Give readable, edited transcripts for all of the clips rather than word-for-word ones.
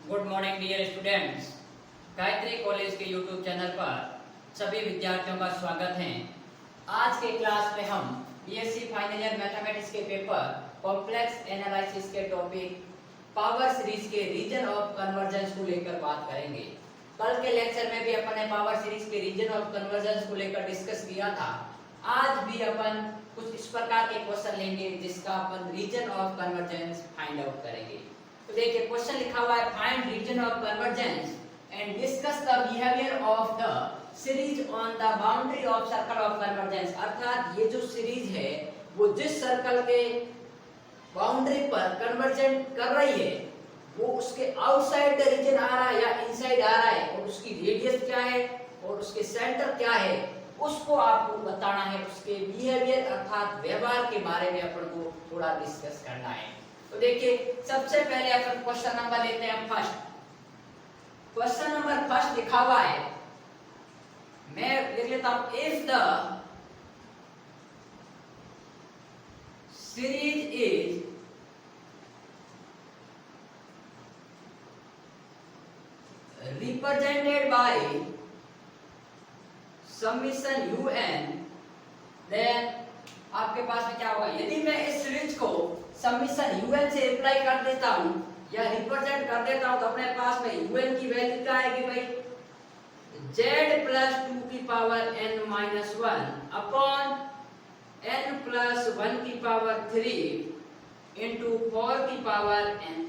Good morning dear students. Gayatri college के YouTube channel पर सभी विद्यार्थियों का स्वागत है। आज के क्लास में हम बीएससी फाइनल ईयर मैथमेटिक्स के पेपर कॉम्प्लेक्स एनालिसिस के टॉपिक पावर सीरीज के रीजन ऑफ कन्वर्जेंस को लेकर बात करेंगे। कल के लेक्चर में भी अपन ने पावर सीरीज के रीजन ऑफ कन्वर्जेंस को लेकर डिस्कस किया था। आज भी अपन कुछ इस प्रकार के क्वेश्चन लेंगे जिसका अपन region of convergence find out करेंगे। तो देखिए क्वेश्चन लिखा हुआ है, find region of convergence and discuss the behaviour of the series on the boundary of circle of convergence. अर्थात ये जो सीरीज है वो जिस सर्कल के बाउंड्री पर कन्वर्जेंट कर रही है वो उसके आउटसाइड द रीजन आ रहा है या इनसाइड आ रहा है, और उसकी रेडियस क्या है और उसके सेंटर क्या है उसको आपको बताना है। उसके बिहेवियर अर्थात व्यवहार के बारे में अपन को थोड़ा डिस्कस करना है। तो देखिए सबसे पहले अपन क्वेश्चन नंबर लेते हैं फर्स्ट। क्वेश्चन नंबर फर्स्ट लिखा हुआ है, मैं लिख लेता हूं, if the series is represented by summation un, then आपके पास में क्या होगा, यदि मैं इस सीरीज को समीशन un से रिप्लाई कर देता हूं या रिप्रेजेंट कर देता हूं तो अपने पास में un की वैल्यू क्या आएगी भाई, z प्लस 2 की power n minus 1 upon n plus 1 की पावर 3 इंटू 4 की पावर n।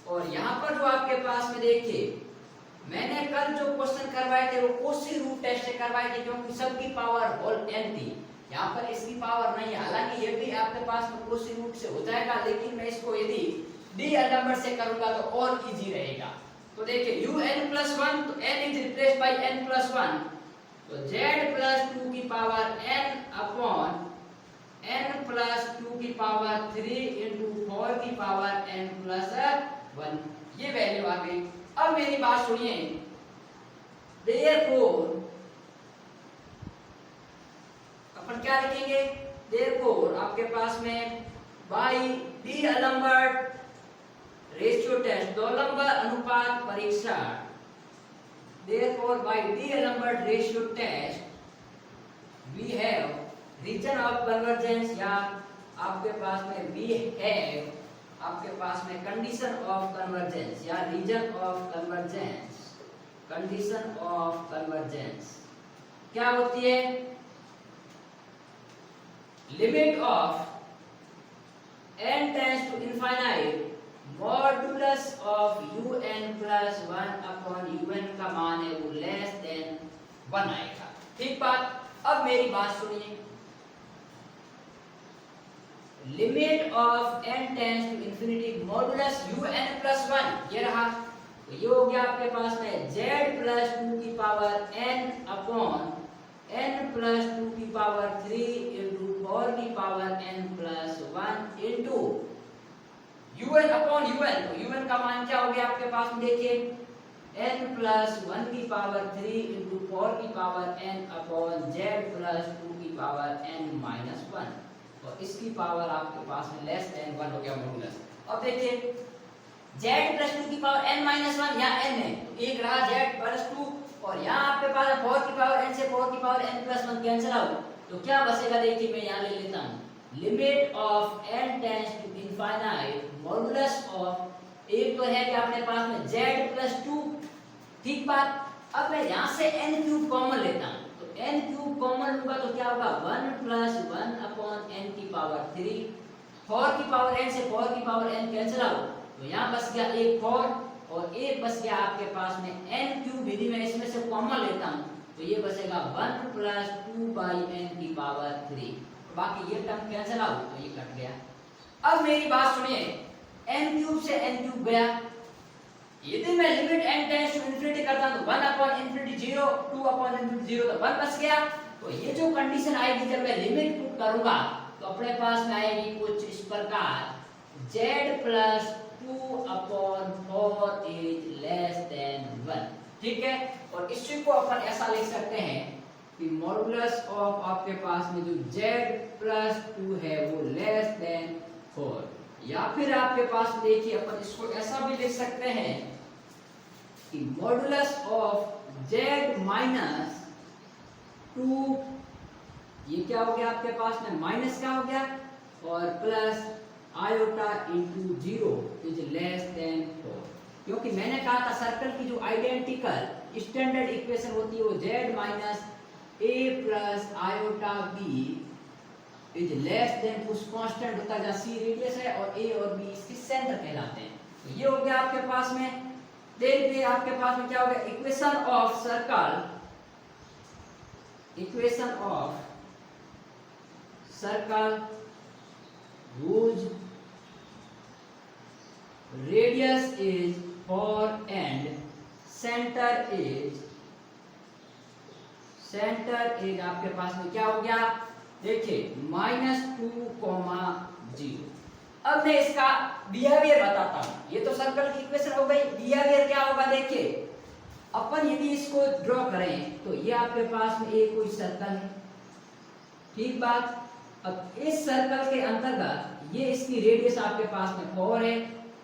और यहाँ पर जो आपके पास में देखिए मैंने कल जो क्वेश्चन करवाए थे वो कोशी रूट टेस्ट से करवाए थे क्योंकि सबकी पावर होल n थी। यहाँ पर इसकी पावर नहीं है, हालांकि ये भी आपके पास में कोशी रूट से हो जाएगा, लेकिन मैं इसको यदि डी नंबर से करूंगा तो और इजी रहेगा। तो देखिए un+1 तो n is replaced by n+1, तो z प्लस 2 की power n upon n plus 2 की पावर 3 इंटू 4 की पावर n प्लस 1, ये वैल्यू आ गई। अब मेरी बात सुनिए, therefore अपन क्या लिखेंगे, therefore आपके पास में by d'Alembert ratio test, दो नंबर अनुपात परीक्षण, therefore by d'Alembert ratio test we have region of convergence, या आपके पास में we have आपके पास में कंडीशन ऑफ कन्वर्जेंस या region of convergence. Condition of convergence क्या होती है, limit of n tends to infinite modulus of un plus 1 upon un का मान है वो लेस देन 1 आएगा। ठीक बात। अब मेरी बात सुनिए, limit of n tends to infinity modulus un plus 1, ये रहा। तो ये हो गया आपके पास में z प्लस 2 की power n upon n plus 2 की पावर 3 इंटू 4 की power n plus 1 into un upon un। तो un का मान क्या हो गया आपके पास में, देखिए n प्लस 1 की पावर 3 इंटू 4 की power n upon z plus 2 की पावर n माइनस 1, तो इसकी पावर आपके पास में लेस देन 1 हो गया मॉडुलस। अब देखिए z प्लस 2 की पावर n माइनस 1 यहाँ n है तो एक रहा z प्लस 2, और यहाँ आपके पास 4 की पावर n से 4 की power n plus 1 cancel out, तो क्या बचेगा, देखिए मैं यहाँ ले लेता हूँ limit of n tends to infinite modulus of, एक तो है कि अपने पास में z प्लस 2, ठीक बात। अब मैं यहाँ से n क्यूब कॉमन लेता हूँ, n क्यूब कॉमन लूंगा तो क्या होगा 1 प्लस 1 अपॉन n की पावर 3, 4 की पावर n से 4 की पावर n कैंसिल आउट, तो यहाँ बच गया एक 4 और एक बच गया आपके पास में n क्यूब, यदि मैं इसमें से कॉमन लेता हूँ तो ये बचेगा 1 प्लस 2 बाई n की पावर 3, बाकी ये टर्म कैंसिल आउट तो ये कट गया। अब मेरी बात सुनिए, n क्यूब से n क्यूब गया, यदि मैं limit n tends to infinity करता हूं तो 1 अपॉन इंफिनिटी 0, 2 अपॉन इंफिनिटी 0, तो 1 बच गया। तो ये जो कंडीशन आएगी जब मैं लिमिट पुट करूंगा तो अपने पास में आएगी कुछ इस प्रकार, z plus 2 upon 4 is less than 1, ठीक है। और इसी को अपन ऐसा लिख सकते हैं कि मॉडुलस ऑफ आपके पास में जो z प्लस 2 है वो लेस देन 4, या फिर आपके पास देखिए अपन इसको ऐसा भी लिख सकते हैं कि मॉडुलस ऑफ z माइनस 2, ये क्या हो गया आपके पास में माइनस क्या हो गया, और plus iota into 0 is less then 4। क्योंकि मैंने कहा था सर्कल की जो आइडेंटिकल स्टैंडर्ड इक्वेशन होती है वो z minus a plus iota b is less then कुछ कांस्टेंट होता है जहाँ c रेडियस है और a और b इसके सेंटर कहलाते हैं। तो ये हो गया आपके पास में। देन फिर आपके पास में क्या हो गया, equation of circle, equation of circle whose radius is 4 and center is आपके पास में क्या हो गया, देखिए -2,0। अब मैं इसका बिहेवियर बताता हूं। ये तो सर्कल की इक्वेशन हो गई, बिहेवियर क्या होगा देखिए। अपन यदि इसको ड्रॉ करें तो ये आपके पास में एक कोई सर्कल है, ठीक बात। अब इस सर्कल के अंतर्गत ये इसकी रेडियस आपके पास में 4 है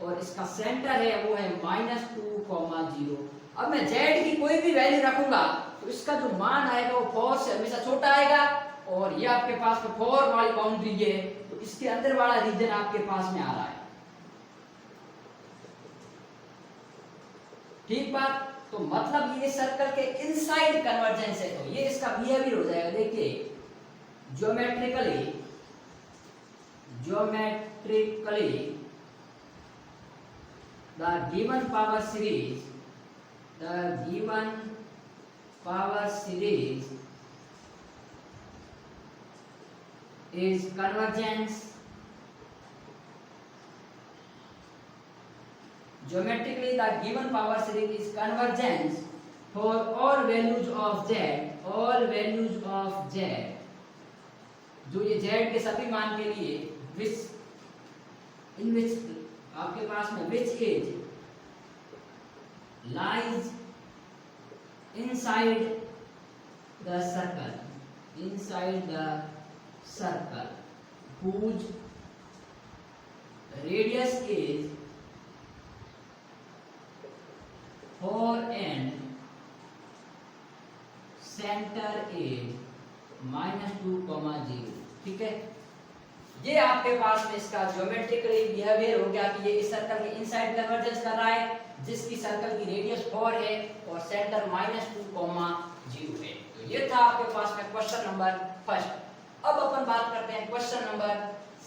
और इसका सेंटर है वो है -2,0। अब मैं z की कोई भी वैल्यू रखूंगा तो इसका जो मान आएगा वो 4 से हमेशा छोटा आएगा, और ये आपके पास में 4 वाली बाउंड्री है तो इसके अंदर वाला रीजन आपके पास में आ रहा है, ठीक बात। तो मतलब ये सर्कल के इनसाइड कन्वर्जेंस है, तो ये इसका बिहेवियर हो जाएगा। देखिए geometrically the given power series is convergence. Geometrically the given power series is convergence for all values of z, जो ये z के सभी मान के लिए in which आपके पास में which is lies inside the circle whose radius is 4 and center is -2,0। ठीक है, ये आपके पास में इसका ज्योमेट्रिकली बिहेवियर हो गया कि ये इस सर्कल के इनसाइड कन्वर्जेंस कर रहा है जिसकी सर्कल की रेडियस 4 है और सेंटर -2,0 है। तो ये था आपके पास में क्वेश्चन नंबर फर्स्ट। अब अपन बात करते हैं क्वेश्चन नंबर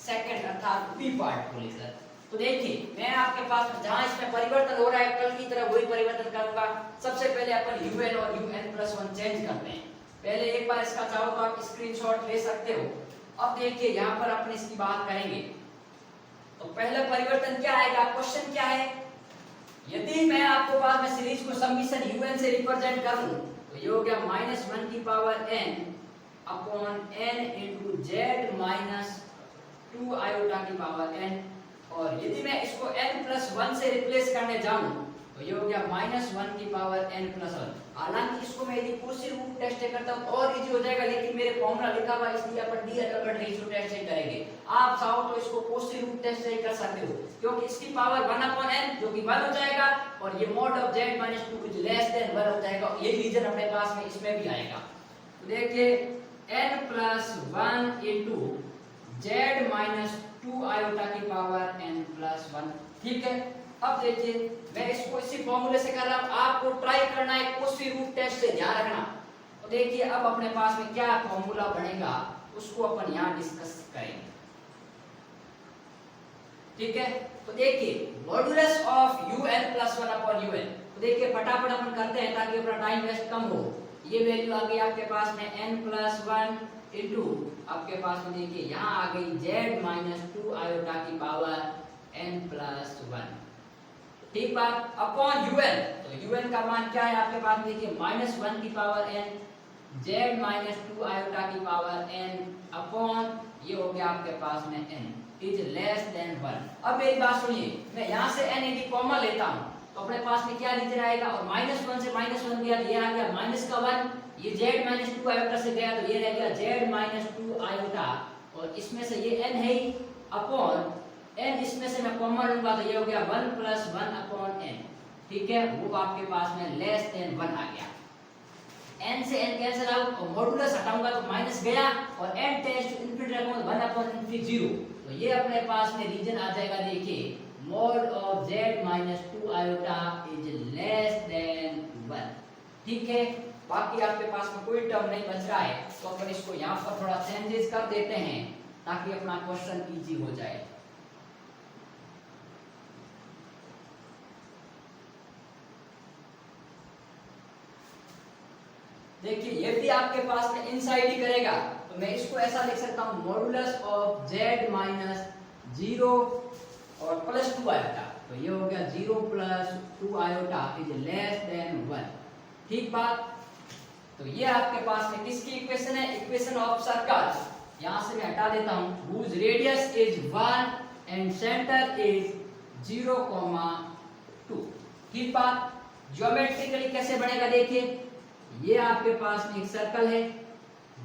सेकंड अर्थात बी पार्ट को लेकर। तो देखिए मैं आपके पास में जहां इसमें परिवर्तन हो रहा है कल की तरह वही परिवर्तन करूंगा। सबसे पहले अपन un और un+1 चेंज करते हैं। पहले एक बार इसका चाहो तो आप स्क्रीनशॉट ले सकते हो। अब देखिए यहाँ पर अपन इसकी बात करेंगे तो पहले परिवर्तन क्या आएगा, क्वेश्चन क्या है, यदि मैं आपको बाद में सीरीज को समीशन un से रिप्रेजेंट करूं तो ये हो गया -1 की power n upon n into z minus 2 iota की पावर n, और यदि मैं इसको n+1 से रिप्लेस करने जाऊं तो ये हो गया -1 की पावर n+1। हालांकि इसको मैं यदि कोशी रूट टेस्ट करता हूं और इजी हो जाएगा, लेकिन मेरे फॉर्मूला लिखा हुआ इसलिए अपन डी अल्बर्ट रेशियो टेस्ट करेंगे। आप चाहो तो इसको कोशी रूट टेस्ट कर सकते हो क्योंकि इसकी पावर 1/n जो कि 1 हो जाएगा और ये mod of z - 2 is less than 1 हो जाएगा। ये रीजन अपने पास में इसमें भी आएगा। तो देखिए n+1 इनटू z - 2 आयोटा की पावर n+1। ठीक है, अब देखिए मैं इसको इसी फॉर्मूले से कर रहा हूं, आपको ट्राई करना है कोशी रूट टेस्ट से, ध्यान रखना। तो देखिए अब अपने पास में क्या फॉर्मूला बनेगा उसको अपन यहां डिस्कस करेंगे। ठीक है, तो देखिए modulus of un+1 upon un। तो देखिए फटाफट अपन करते हैं ताकि अपना टाइम वेस्ट कम हो। ये वैल्यू आ गई आपके पास में n+1 इनटू आपके पास में देखिए यहां आ गई z - 2 आयोटा की पावर n+1। ठीक बात, अपॉन un। तो un का मान क्या है आपके पास देखिए -1 की पावर n z - 2 आयोटा की पावर n अपॉन ये हो गया आपके पास में n इज लेस देन 1। अब मेरी बात सुनिए, मैं यहां से n यदि कॉमन लेता हूं तो अपने पास में क्या रीजन आएगा, और -1 से -1 गया ये आ गया -1, ये z - 2 आयोटा से गया तो ये रह गया z - 2 आयोटा, और इसमें से ये n है ही अपॉन n, इसमें से मैं कॉमन लूंगा तो ये हो गया 1 + 1 अपॉन n। ठीक है, वो आपके पास में लेस देन 1 आ गया। n से n कैंसिल आउट और मॉडुलस हटाऊंगा तो माइनस गया और n टेंड्स टू इंफिनिटी रखूंगा तो 1 अपॉन इंफिनिटी 0। तो ये अपने पास में रीजन आ जाएगा, देखिए mod of z minus 2 iota is less than 1। ठीक है, बाकी आपके पास में कोई टर्म नहीं बच रहा है तो अपन इसको यहाँ पर थोड़ा चेंजेस कर देते हैं ताकि अपना क्वेश्चन इजी हो जाए। देखिए ये भी आपके पास में इनसाइड ही करेगा तो मैं इसको ऐसा लिख सकता हूँ मॉडुलस ऑफ z माइनस 0 और प्लस 2 आयोटा, तो ये हो गया 0 plus 2 iota is less than 1। ठीक बात, तो ये आपके पास में किसकी इक्वेशन है, इक्वेशन ऑफ सर्कल। यहां से मैं हटा देता हूं, whose radius is 1 and center is 0,2। ठीक बात, ज्योमेट्रिकली कैसे बनेगा, देखिए ये आपके पास में एक सर्कल है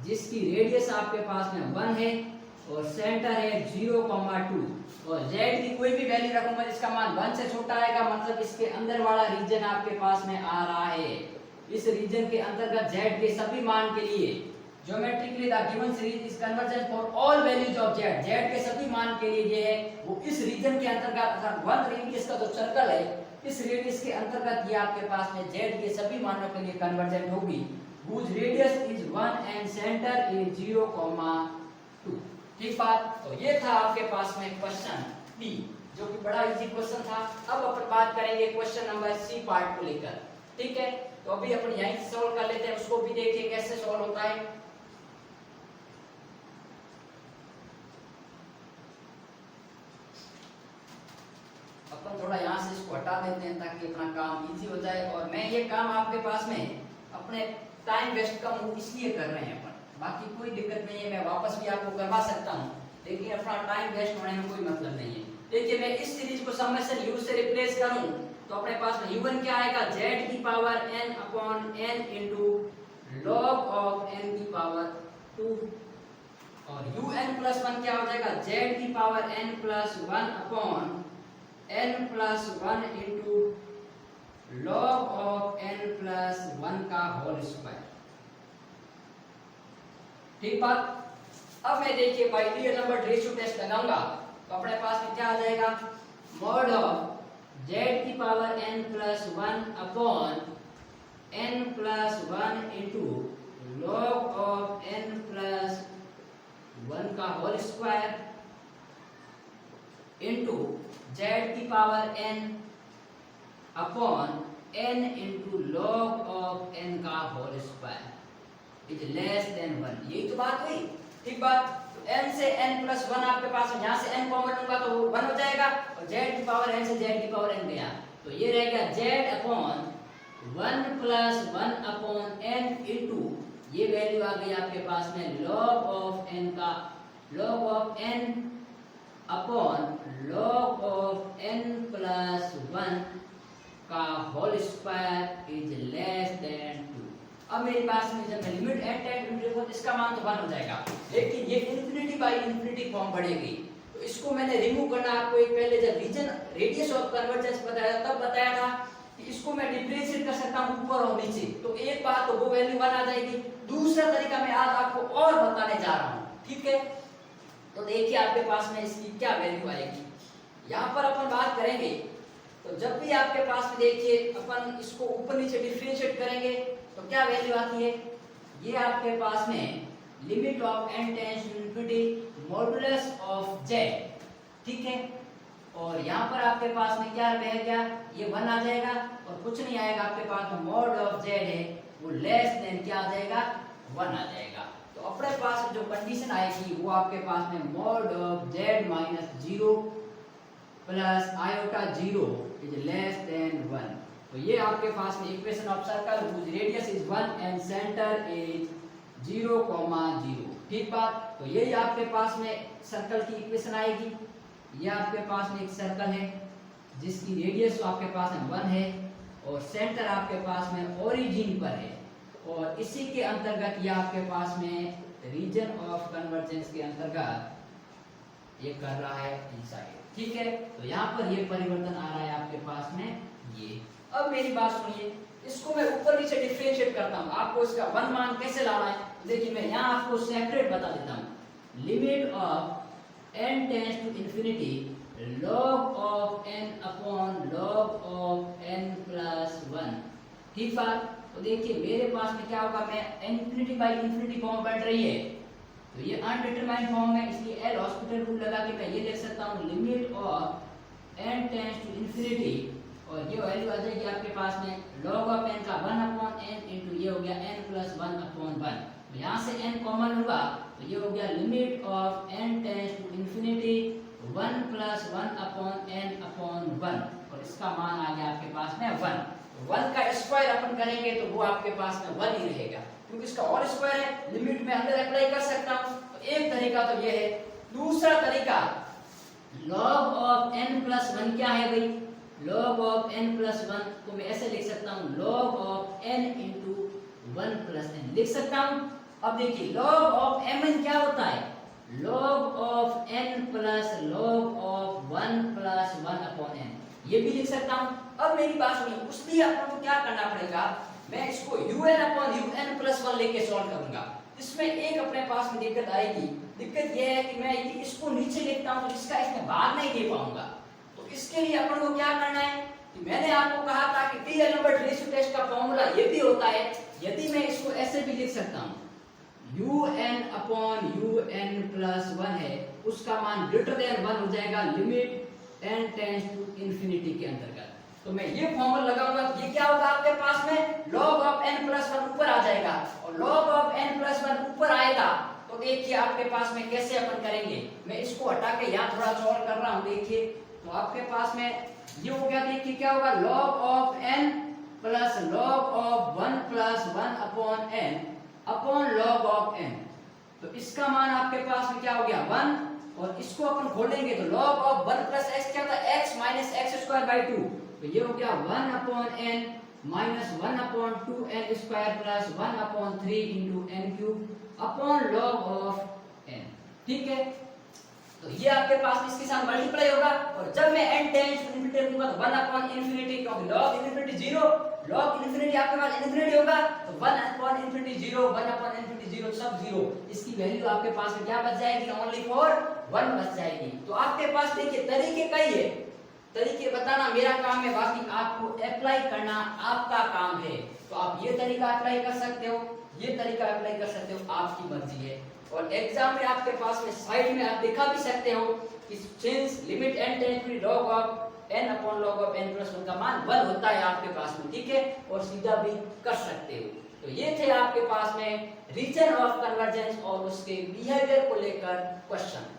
जिसकी रेडियस आपके पास में 1 है और सेंटर है 0,2 और z की कोई भी वैल्यू रखूंगा जिसका मान 1 से छोटा आएगा, मतलब इसके अंदर वाला रीजन आपके पास में आ रहा है। इस रीजन के अंतर्गत z के सभी मान के लिए geometrically the given series is convergent for all values of z, z के सभी मान के लिए ये है वो इस रीजन के अंतर्गत अर्थात 1 रेडियस का जो सर्कल है इस रेडियस के अंतर्गत ये आपके पास में z के सभी मानों के लिए कन्वर्जेंट होगी, whose radius is 1 and center is 0,2। ठीक बात, तो ये था आपके पास में क्वेश्चन डी जो कि बड़ा इजी क्वेश्चन था। अब अपन बात करेंगे क्वेश्चन नंबर सी पार्ट को लेकर। ठीक है, तो अभी अपन यहीं से सॉल्व कर लेते हैं, उसको भी देखिए कैसे सॉल्व होता है। अपन थोड़ा यहाँ से इसको हटा देते हैं ताकि अपना काम इजी हो जाए और मैं ये काम आपके पास में अपने टाइम वेस्ट कम हो इसलिए कर रहे हैं अपन, बाकी कोई दिक्कत नहीं है, मैं वापस भी आपको करवा सकता हूँ लेकिन अपना टाइम वेस्ट होने में कोई मतलब नहीं है। देखिए मैं इस सीरीज को समेशन u से रिप्लेस करूं तो अपने पास में u1 क्या आएगा, z की power n upon n into log of n की पावर 2 और un प्लस 1 क्या हो जाएगा, z की power n plus 1 upon n plus 1 into log of n plus 1 का होल स्क्वायर। ठीक बात, अब मैं देखिए बाइलिनियर नंबर रेशियो टेस्ट लगाऊंगा तो अपने पास में क्या आ जाएगा, मॉड ऑफ z की power n plus 1 upon n plus 1 into log of n plus 1 का होल स्क्वायर इंटू z की power n upon n into log of n का whole square is less than 1। यही तो बात हुई। ठीक बात, तो n से n प्लस 1 आपके पास है, यहाँ से n कॉमन लूंगा तो 1 हो जाएगा और z की पावर n से z की पावर n गया तो ये रह गया z upon 1 plus 1 upon n into ये वैल्यू आ गई आपके पास में log ऑफ n का log of n upon log of n plus 1 का whole square is less than 2। अब मेरे पास में जब मैं limit n tend to infinity इसका मान तो 1 हो जाएगा, लेकिन ये इंफिनिटी बाय इंफिनिटी फॉर्म बढ़ेगी तो इसको मैंने रिमूव करना आपको एक पहले जब रीजन रेडियस ऑफ कन्वर्जेंस बताया तब बताया था कि इसको मैं डिफरेंशिएट कर सकता हूं ऊपर और नीचे, तो एक बात तो वो वैल्यू 1 आ जाएगी। दूसरा तरीका मैं आज आपको और बताने जा रहा हूं। ठीक है, तो देखिए आपके पास में इसकी क्या वैल्यू आएगी, यहाँ पर अपन बात करेंगे तो जब भी आपके पास में देखिए अपन इसको ऊपर नीचे डिफरेंशिएट करेंगे तो क्या वैल्यू आती है, ये आपके पास में limit of n tends to infinity modulus of z। ठीक है, और यहाँ पर आपके पास में क्या रह गया, ये 1 आ जाएगा और कुछ नहीं आएगा आपके पास में मॉड ऑफ z है वो लेस देन क्या आ जाएगा, 1 आ जाएगा। तो अपने पास जो कंडीशन आएगी वो आपके पास में mod of z minus 0 plus iota 0 is less than 1। तो ये आपके पास में equation of circle whose radius is 1 and center is 0,0। ठीक बात, तो यही आपके पास में सर्कल की इक्वेशन आएगी। ये आपके पास में एक सर्कल है जिसकी रेडियस आपके पास में 1 है और सेंटर आपके पास में ओरिजिन पर है और इसी के अंतर्गत ये आपके पास में रीजन ऑफ कन्वर्जेंस के अंतर्गत ये कर रहा है इनसाइड, ठीक है। तो यहाँ पर ये परिवर्तन आ रहा है आपके पास में ये। अब मेरी बात सुनिए, इसको मैं ऊपर नीचे डिफरेंशिएट करता हूँ, आपको इसका वन मान कैसे लाना है। देखिए मैं यहाँ आपको सेपरेट बता देता हूँ। Limit of n tends to infinity log of n upon log of n plus 1, ठीक बात। तो देखिए मेरे पास में क्या होगा, मैं इंफिनिटी बाई इंफिनिटी फॉर्म बढ़ रही है, तो ये अनडिटरमाइंड फॉर्म है, इसलिए एल हॉस्पिटल रूल लगा के मैं ये लिख सकता हूँ limit of n tends to infinity, और ये वैल्यू आ जाएगी आपके पास में log ऑफ n का 1 अपॉन n इंटू ये हो गया n प्लस 1 अपॉन 1। तो यहाँ से n कॉमन हुआ तो ये हो गया limit of n tends to infinity 1 plus 1 upon n upon 1, और इसका मान आ गया आपके पास में 1। तो 1 का स्क्वायर अपन करेंगे तो वो आपके पास में 1 ही रहेगा, क्योंकि इसका और स्क्वायर है, लिमिट में अंदर अप्लाई कर सकता हूँ। तो एक तरीका तो ये है। दूसरा तरीका log ऑफ n प्लस 1 क्या है भाई, log ऑफ n प्लस 1 को मैं ऐसे लिख सकता हूँ log of n into 1 plus n लिख सकता हूँ। अब देखिए log ऑफ mn क्या होता है, log of n plus log of 1 plus 1 upon n, ये भी लिख सकता हूँ। अब मेरी बात सुनिए, उसलिए अपन को क्या करना पड़ेगा, मैं इसको un अपॉन un प्लस 1 लेके सॉल्व करूंगा। इसमें एक अपने पास में दिक्कत आएगी, दिक्कत यह है कि मैं इसको नीचे लिखता हूँ तो इसका इसमें भाग नहीं दे पाऊंगा। तो इसके लिए अपन को क्या करना है कि मैंने आपको कहा था कि डी एल्बर्ट रेशियो टेस्ट का फॉर्मूला ये भी होता है। यदि मैं इसको ऐसे भी लिख सकता हूँ un अपॉन un प्लस 1 है, उसका मान ग्रेटर देन 1 हो जाएगा limit n tends to infinity के अंतर्गत। तो मैं ये फॉर्मूला लगाऊंगा, ये क्या होगा आपके पास में log ऑफ n प्लस 1 ऊपर आ जाएगा, और log ऑफ n प्लस 1 ऊपर आएगा तो देखिए आपके पास में कैसे अपन करेंगे। मैं इसको हटा के यहाँ थोड़ा सॉल्व कर रहा हूँ, देखिए तो आपके पास में ये हो गया। देखिए क्या होगा, log of n plus log of 1 plus 1 upon n upon log of n। तो इसका मान आपके पास में क्या हो गया 1, और इसको अपन खोलेंगे तो log ऑफ 1 प्लस x क्या होता है, x minus x square by 2। तो ये हो गया 1 upon n minus 1 upon 2n square plus 1 upon 3 into n cube upon log of n, ठीक है। तो ये आपके पास इसके साथ मल्टीप्लाई होगा, और जब मैं n टेंड्स टू इंफिनिटी रखूंगा तो 1 अपॉन इंफिनिटी, क्योंकि log इंफिनिटी 0, log इंफिनिटी आपके पास इंफिनिटी होगा तो 1 अपॉन इंफिनिटी 0, 1 अपॉन इंफिनिटी 0 सब 0। इसकी वैल्यू आपके पास में क्या बच जाएगी, ओनली फॉर 1 बच जाएगी। तो आपके पास देखिए तरीके कई है, तरीके बताना मेरा काम है, बाकी आपको अप्लाई करना आपका काम है। तो आप ये तरीका अप्लाई कर सकते हो, ये तरीका अप्लाई कर सकते हो, आपकी मर्जी है। और एग्जाम में आपके पास में साइड में आप दिखा भी सकते हो कि since limit n tends to log of n upon log of n plus 1 का मान 1 होता है आपके पास में, ठीक है, और सीधा भी कर सकते हो। तो ये थे आपके पास में रीजन ऑफ कन्वर्जेंस और उसके बिहेवियर को लेकर क्वेश्चन।